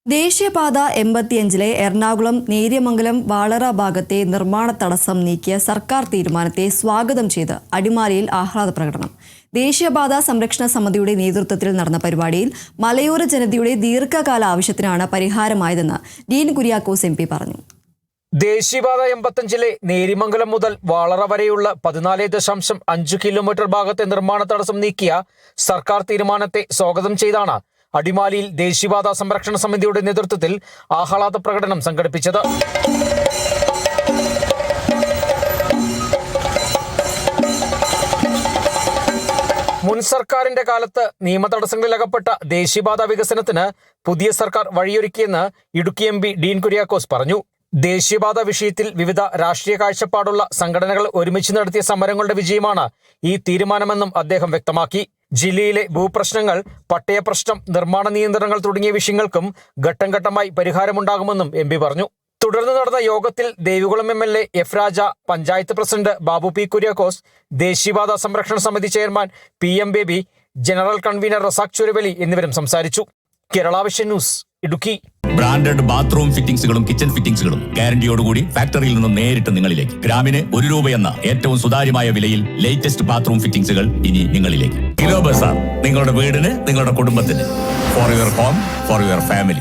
ദേശീയപാത 85-ലെ എറണാകുളം നേര്യമംഗലം വാളറ ഭാഗത്തെ നിർമ്മാണ തടസ്സം നീക്കിയ സർക്കാർ തീരുമാനത്തെ സ്വാഗതം ചെയ്ത് അടിമാലിയിൽ ആഹ്ലാദ പ്രകടനം. ദേശീയപാത സംരക്ഷണ സമിതിയുടെ നേതൃത്വത്തിൽ നടന്ന പരിപാടിയിൽ മലയോര ജനതയുടെ ദീർഘകാല ആവശ്യത്തിനാണ് പരിഹാരമായതെന്ന് ഡീൻ കുര്യാക്കോസ് MP പറഞ്ഞു. ദേശീയപാത 85-ലെ നേര്യമംഗലം മുതൽ വാളറ വരെയുള്ള 14.5 കിലോമീറ്റർ ഭാഗത്തെ നിർമ്മാണ തടസ്സം നീക്കിയ സർക്കാർ തീരുമാനത്തെ സ്വാഗതം ചെയ്താണ് അടിമാലിയിൽ ദേശീയപാത സംരക്ഷണ സമിതിയുടെ നേതൃത്വത്തിൽ ആഹ്ലാദ പ്രകടനം സംഘടിപ്പിച്ചത്. മുൻ സർക്കാരിന്റെ കാലത്ത് നിയമതടസ്സങ്ങളിലകപ്പെട്ട ദേശീയപാത വികസനത്തിന് പുതിയ സർക്കാർ വഴിയൊരുക്കിയെന്ന് ഇടുക്കി MP ഡീൻ കുര്യാക്കോസ് പറഞ്ഞു. ദേശീയപാത വിഷയത്തിൽ വിവിധ രാഷ്ട്രീയ കാഴ്ചപ്പാടുള്ള സംഘടനകൾ ഒരുമിച്ച് നടത്തിയ സമരങ്ങളുടെ വിജയമാണ് ഈ തീരുമാനമെന്നും അദ്ദേഹം വ്യക്തമാക്കി. ജില്ലയിലെ ഭൂപ്രശ്നങ്ങൾ, പട്ടയ പ്രശ്നം, നിർമ്മാണ നിയന്ത്രണങ്ങൾ തുടങ്ങിയ വിഷയങ്ങൾക്കും ഘട്ടം ഘട്ടമായി പരിഹാരമുണ്ടാകുമെന്നും MP പറഞ്ഞു. തുടർന്ന് നടന്ന യോഗത്തിൽ Devikulam MLA F Raja, panchayat president Babu P Kuriakose, ദേശീയപാത സംരക്ഷണ സമിതി chairman PM Baby, general convener Razak Churavali എന്നിവരും സംസാരിച്ചു. Kerala vision news, Idukki. Branded bathroom ഫിറ്റിംഗ്സുകളും കിച്ചൺ ഫിറ്റിംഗ്സുകളും ഗ്യാരണ്ടിയോടുകൂടി ഫാക്ടറിയിൽ നിന്നും നേരിട്ട് നിങ്ങളിലേക്ക്. ഗ്രാമിന് ₹1 എന്ന ഏറ്റവും സുതാര്യമായ വിലയിൽ ലേറ്റസ്റ്റ് ബാത്റൂം ഫിറ്റിംഗ്സുകൾ ഇനി നിങ്ങളിലേക്ക്. കിലോ ബസാർ, നിങ്ങളുടെ വീടിന്, നിങ്ങളുടെ കുടുംബത്തിന്. For your home, for your family.